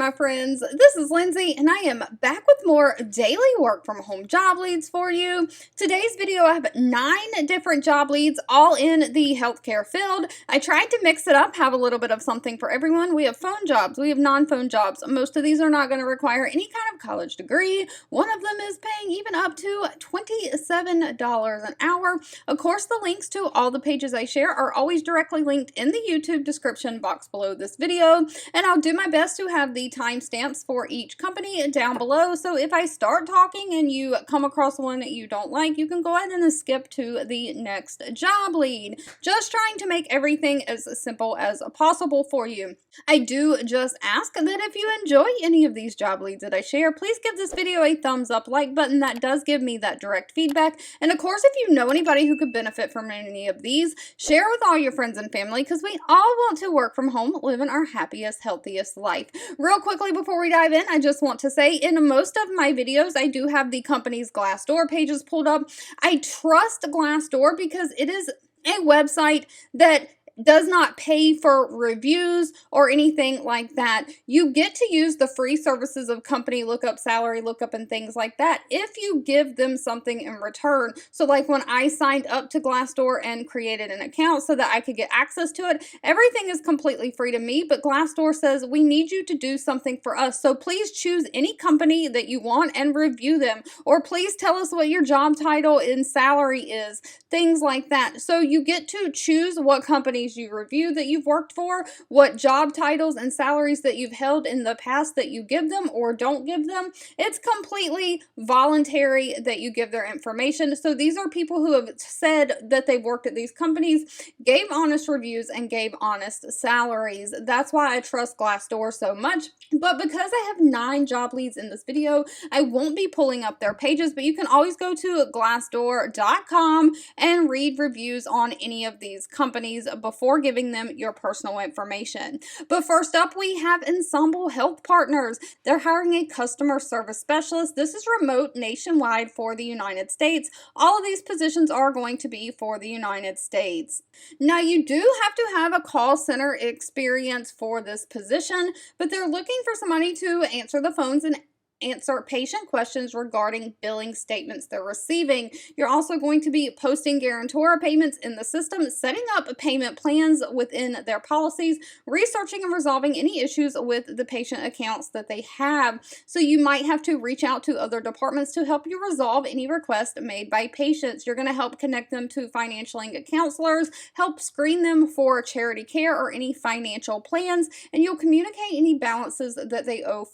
my friends. This is Lindsay, and I am back with more daily work from home job leads for you. Today's video, I have 9 different job leads, all in the healthcare field. I tried to mix it up, have a little bit of something for everyone. We have phone jobs, we have non-phone jobs. Most of these are not going to require any kind of college degree. One of them is paying even up to $27 an hour. Of course, the links to all the pages I share are always directly linked in the YouTube description box below this video. And I'll do my best to have the timestamps for each company down below. So if I start talking and you come across one that you don't like, you can go ahead and skip to the next job lead. Just trying to make everything as simple as possible for you. I do just ask that if you enjoy any of these job leads that I share, please give this video a thumbs up like button. That does give me that direct feedback. And of course, if you know anybody who could benefit from any of these, share with all your friends and family, because we all want to work from home, living our happiest, healthiest life. Real quickly before we dive in, I just want to say in most of my videos, I do have the company's Glassdoor pages pulled up. I trust Glassdoor because it is a website that does not pay for reviews or anything like that. You get to use the free services of company lookup, salary lookup, and things like that if you give them something in return. So like when I signed up to Glassdoor and created an account so that I could get access to it, everything is completely free to me, but Glassdoor says we need you to do something for us. So please choose any company that you want and review them, or please tell us what your job title and salary is, things like that. So you get to choose what companies you review that you've worked for, what job titles and salaries that you've held in the past that you give them or don't give them. It's completely voluntary that you give their information. So these are people who have said that they've worked at these companies, gave honest reviews, and gave honest salaries. That's why I trust Glassdoor so much. But because I have 9 job leads in this video, I won't be pulling up their pages, but you can always go to glassdoor.com and read reviews on any of these companies before giving them your personal information. But first up, we have Ensemble Health Partners. They're hiring a customer service specialist. This is remote nationwide for the United States. All of these positions are going to be for the United States. Now, you do have to have a call center experience for this position, but they're looking for somebody to answer the phones and answer patient questions regarding billing statements they're receiving. You're also going to be posting guarantor payments in the system, setting up payment plans within their policies, researching and resolving any issues with the patient accounts that they have. So you might have to reach out to other departments to help you resolve any request made by patients. You're going to help connect them to financial counselors, help screen them for charity care or any financial plans, and you'll communicate any balances that they owe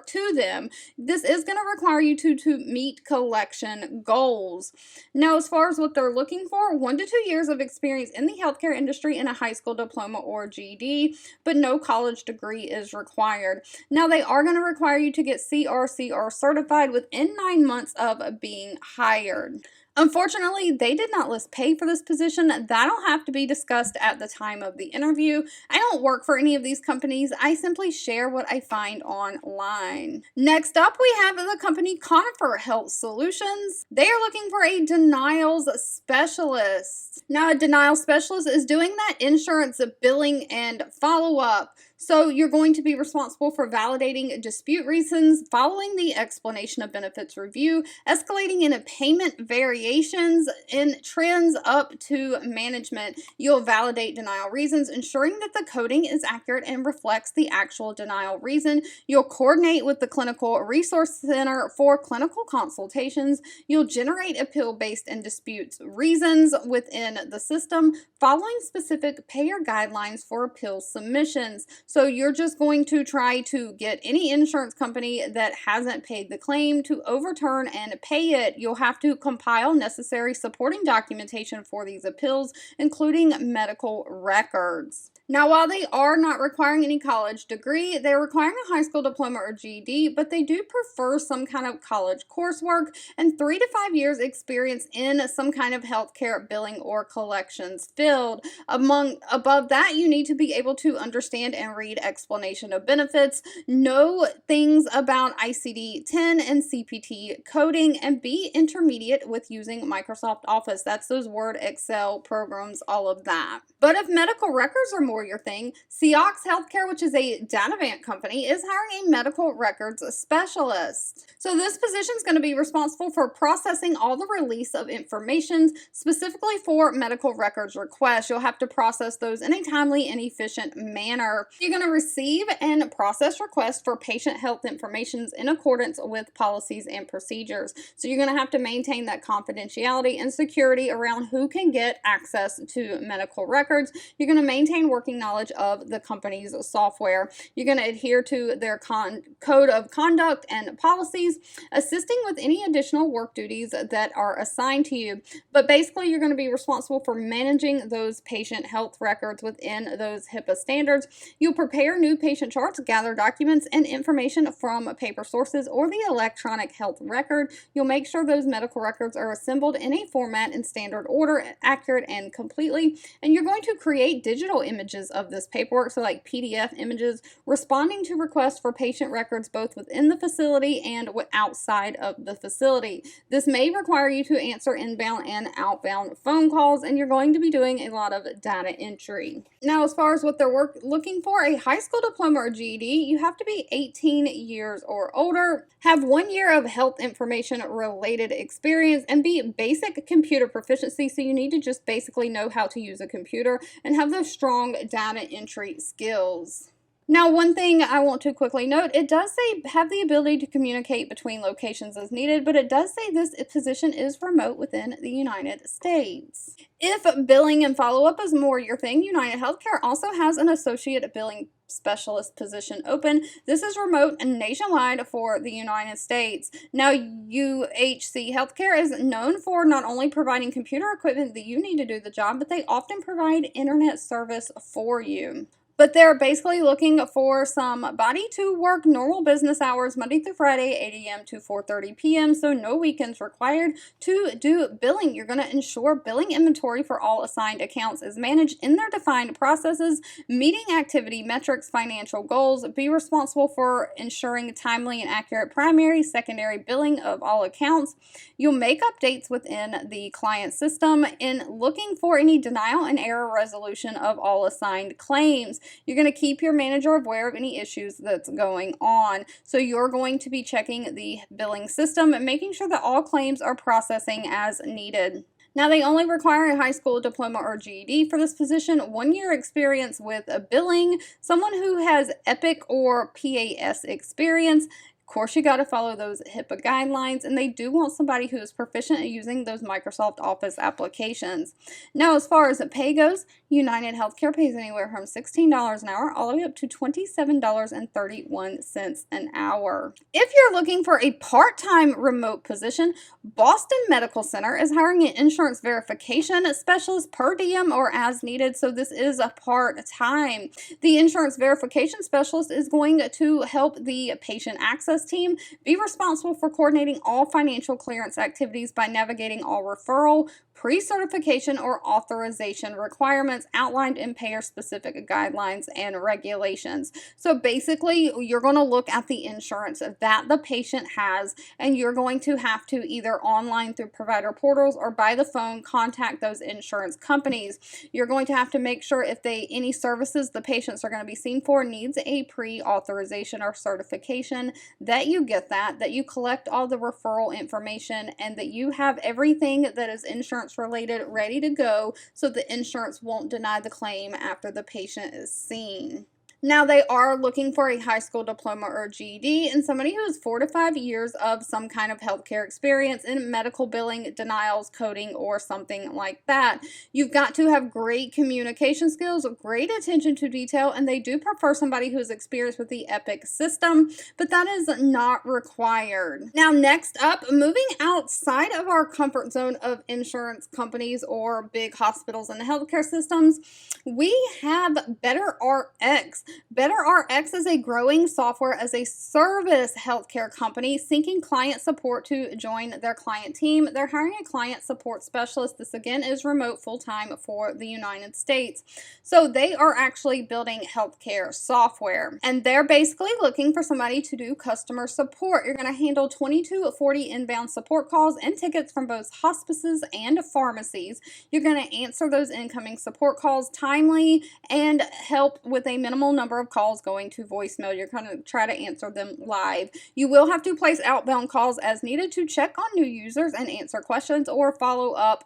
to them. This is going to require you to meet collection goals. Now, as far as what they're looking for, 1 to 2 years of experience in the healthcare industry and a high school diploma or GED, but no college degree is required. Now, they are going to require you to get CRCR certified within 9 months of being hired. Unfortunately, they did not list pay for this position. That'll have to be discussed at the time of the interview. I don't work for any of these companies. I simply share what I find online. Next up, we have the company Conifer Health Solutions. They are looking for a denials specialist. Now, a denials specialist is doing that insurance billing and follow-up. So you're going to be responsible for validating dispute reasons, following the explanation of benefits review, escalating in payment variations and trends up to management. You'll validate denial reasons, ensuring that the coding is accurate and reflects the actual denial reason. You'll coordinate with the Clinical Resource Center for clinical consultations. You'll generate appeal-based and disputes reasons within the system, following specific payer guidelines for appeal submissions. So you're just going to try to get any insurance company that hasn't paid the claim to overturn and pay it. You'll have to compile necessary supporting documentation for these appeals, including medical records. Now, while they are not requiring any college degree, they're requiring a high school diploma or GED, but they do prefer some kind of college coursework and 3 to 5 years experience in some kind of healthcare billing or collections field. Above that, you need to be able to understand and read explanation of benefits, know things about ICD-10 and CPT coding, and be intermediate with using Microsoft Office. That's those Word, Excel programs, all of that. But if medical records are more more your thing. Ciox Healthcare, which is a Datavant company, is hiring a medical records specialist. So this position is going to be responsible for processing all the release of information specifically for medical records requests. You'll have to process those in a timely and efficient manner. You're going to receive and process requests for patient health information in accordance with policies and procedures. So you're going to have to maintain that confidentiality and security around who can get access to medical records. You're going to maintain working knowledge of the company's software. You're going to adhere to their code of conduct and policies, assisting with any additional work duties that are assigned to you. But basically, you're going to be responsible for managing those patient health records within those HIPAA standards. You'll prepare new patient charts, gather documents and information from paper sources or the electronic health record. You'll make sure those medical records are assembled in a format in standard order, accurate and completely. And you're going to create digital images of this paperwork, so like PDF images, responding to requests for patient records both within the facility and outside of the facility. This may require you to answer inbound and outbound phone calls, and you're going to be doing a lot of data entry. Now, as far as what they're looking for, a high school diploma or GED, you have to be 18 years or older, have 1 year of health information related experience, and be basic computer proficiency. So you need to just basically know how to use a computer and have those strong data entry skills. Now, one thing I want to quickly note, it does say have the ability to communicate between locations as needed, but it does say this position is remote within the United States. If billing and follow-up is more your thing, United Healthcare also has an associate billing specialist position open. This is remote and nationwide for the United States. Now, UHC Healthcare is known for not only providing computer equipment that you need to do the job, but they often provide internet service for you. But they're basically looking for somebody to work normal business hours Monday through Friday, 8 a.m. to 4:30 p.m. So no weekends required to do billing. You're going to ensure billing inventory for all assigned accounts is managed in their defined processes, meeting activity metrics, financial goals, be responsible for ensuring timely and accurate primary, secondary billing of all accounts. You'll make updates within the client system in looking for any denial and error resolution of all assigned claims. You're going to keep your manager aware of any issues that's going on. So you're going to be checking the billing system and making sure that all claims are processing as needed. Now, they only require a high school diploma or GED for this position, 1 year experience with billing, someone who has EPIC or PAS experience. Of course, you got to follow those HIPAA guidelines, and they do want somebody who is proficient at using those Microsoft Office applications. Now, as far as pay goes, United Healthcare pays anywhere from $16 an hour all the way up to $27.31 an hour. If you're looking for a part-time remote position, Boston Medical Center is hiring an insurance verification specialist per diem or as needed, so this is a part-time. The insurance verification specialist is going to help the patient access team be responsible for coordinating all financial clearance activities by navigating all referral, pre-certification, or authorization requirements outlined in payer-specific guidelines and regulations. So basically, you're going to look at the insurance that the patient has, and you're going to have to either online through provider portals or by the phone contact those insurance companies. You're going to have to make sure if any services the patients are going to be seen for needs a pre-authorization or certification, that you get that you collect all the referral information, and that you have everything that is insurance related ready to go so the insurance won't deny the claim after the patient is seen. Now, they are looking for a high school diploma or GED and somebody who has 4 to 5 years of some kind of healthcare experience in medical billing, denials, coding, or something like that. You've got to have great communication skills, great attention to detail, and they do prefer somebody who is experienced with the EPIC system, but that is not required. Now, next up, moving outside of our comfort zone of insurance companies or big hospitals and healthcare systems, we have Better RX. BetterRx is a growing software as a service healthcare company seeking client support to join their client team. They're hiring a client support specialist. This again is remote full-time for the United States. So they are actually building healthcare software, and they're basically looking for somebody to do customer support. You're going to handle 20 to 40 inbound support calls and tickets from both hospices and pharmacies. You're going to answer those incoming support calls timely and help with a minimal number of calls going to voicemail. You're going to try to answer them live. You will have to place outbound calls as needed to check on new users and answer questions or follow up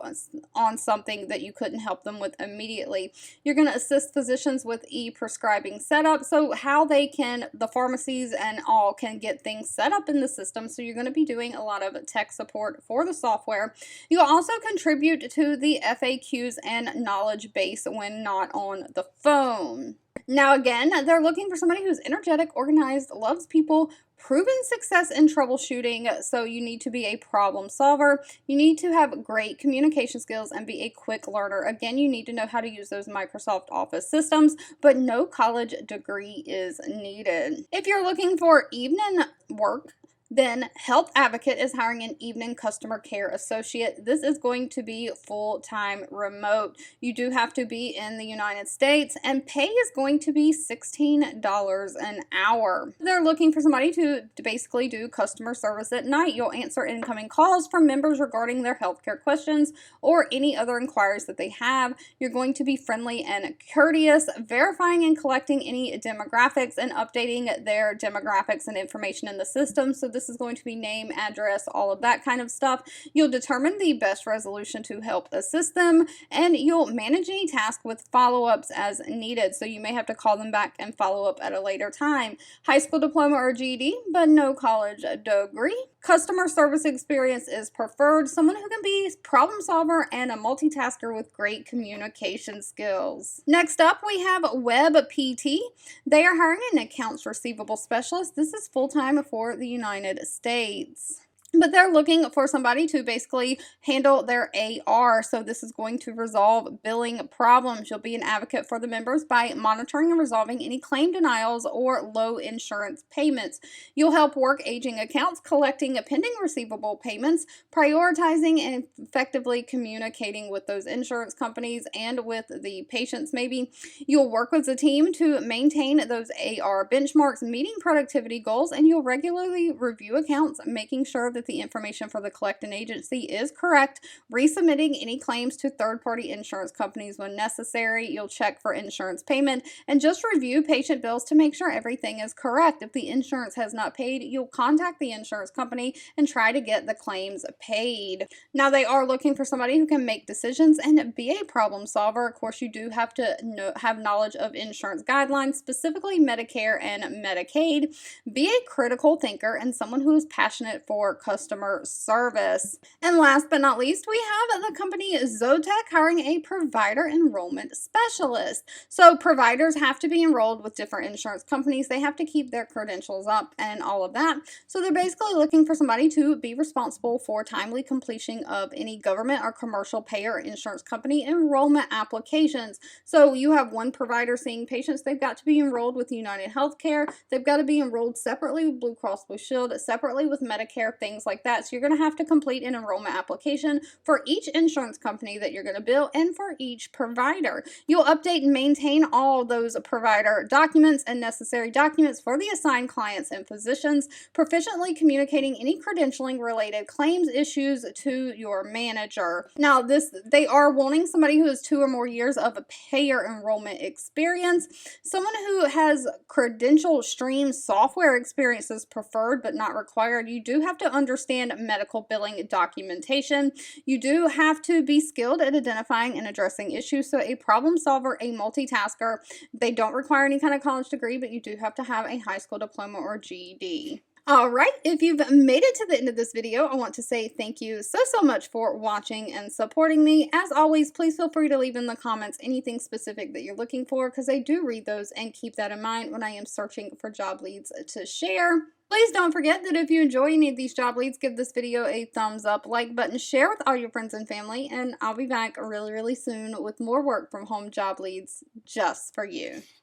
on something that you couldn't help them with immediately. You're going to assist physicians with e-prescribing setup, so how the pharmacies and all can get things set up in the system. So you're going to be doing a lot of tech support for the software. You'll also contribute to the FAQs and knowledge base when not on the phone. Now again, they're looking for somebody who's energetic, organized, loves people, proven success in troubleshooting, so you need to be a problem solver. You need to have great communication skills and be a quick learner. Again, you need to know how to use those Microsoft Office systems, but no college degree is needed. If you're looking for evening work, then Health Advocate is hiring an evening customer care associate. This is going to be full-time remote. You do have to be in the United States, and pay is going to be $16 an hour. They're looking for somebody to basically do customer service at night. You'll answer incoming calls from members regarding their healthcare questions or any other inquiries that they have. You're going to be friendly and courteous, verifying and collecting any demographics and updating their demographics and information in the system. So this is going to be name, address, all of that kind of stuff. You'll determine the best resolution to help assist them, and you'll manage any task with follow-ups as needed. So you may have to call them back and follow up at a later time. High school diploma or GED, but no college degree. Customer service experience is preferred. Someone who can be a problem solver and a multitasker with great communication skills. Next up, we have Web PT. They are hiring an accounts receivable specialist. This is full-time for the United States. But they're looking for somebody to basically handle their AR. So this is going to resolve billing problems. You'll be an advocate for the members by monitoring and resolving any claim denials or low insurance payments. You'll help work aging accounts, collecting pending receivable payments, prioritizing and effectively communicating with those insurance companies and with the patients maybe. You'll work with the team to maintain those AR benchmarks, meeting productivity goals, and you'll regularly review accounts, making sure that the information for the collecting agency is correct, resubmitting any claims to third-party insurance companies when necessary. You'll check for insurance payment and just review patient bills to make sure everything is correct. If the insurance has not paid, you'll contact the insurance company and try to get the claims paid. Now, they are looking for somebody who can make decisions and be a problem solver. Of course, you do have to have knowledge of insurance guidelines, specifically Medicare and Medicaid. Be a critical thinker and someone who is passionate for customer service. And last but not least, we have the company Zotec hiring a provider enrollment specialist. So providers have to be enrolled with different insurance companies. They have to keep their credentials up and all of that. So they're basically looking for somebody to be responsible for timely completion of any government or commercial payer insurance company enrollment applications. So you have one provider seeing patients, they've got to be enrolled with United Healthcare. They've got to be enrolled separately with Blue Cross Blue Shield, separately with Medicare, things like that. So you're going to have to complete an enrollment application for each insurance company that you're going to bill and for each provider. You'll update and maintain all those provider documents and necessary documents for the assigned clients and physicians, proficiently communicating any credentialing related claims issues to your manager. Now, they are wanting somebody who has 2 or more years of payer enrollment experience. Someone who has credential stream software experience is preferred but not required. You do have to understand medical billing documentation. You do have to be skilled at identifying and addressing issues. So a problem solver, a multitasker. They don't require any kind of college degree, but you do have to have a high school diploma or GED. All right, if you've made it to the end of this video, I want to say thank you so much for watching and supporting me. As always, please feel free to leave in the comments anything specific that you're looking for, because I do read those and keep that in mind when I am searching for job leads to share. Please don't forget that if you enjoy any of these job leads, give this video a thumbs up, like button, share with all your friends and family, and I'll be back really soon with more work from home job leads just for you.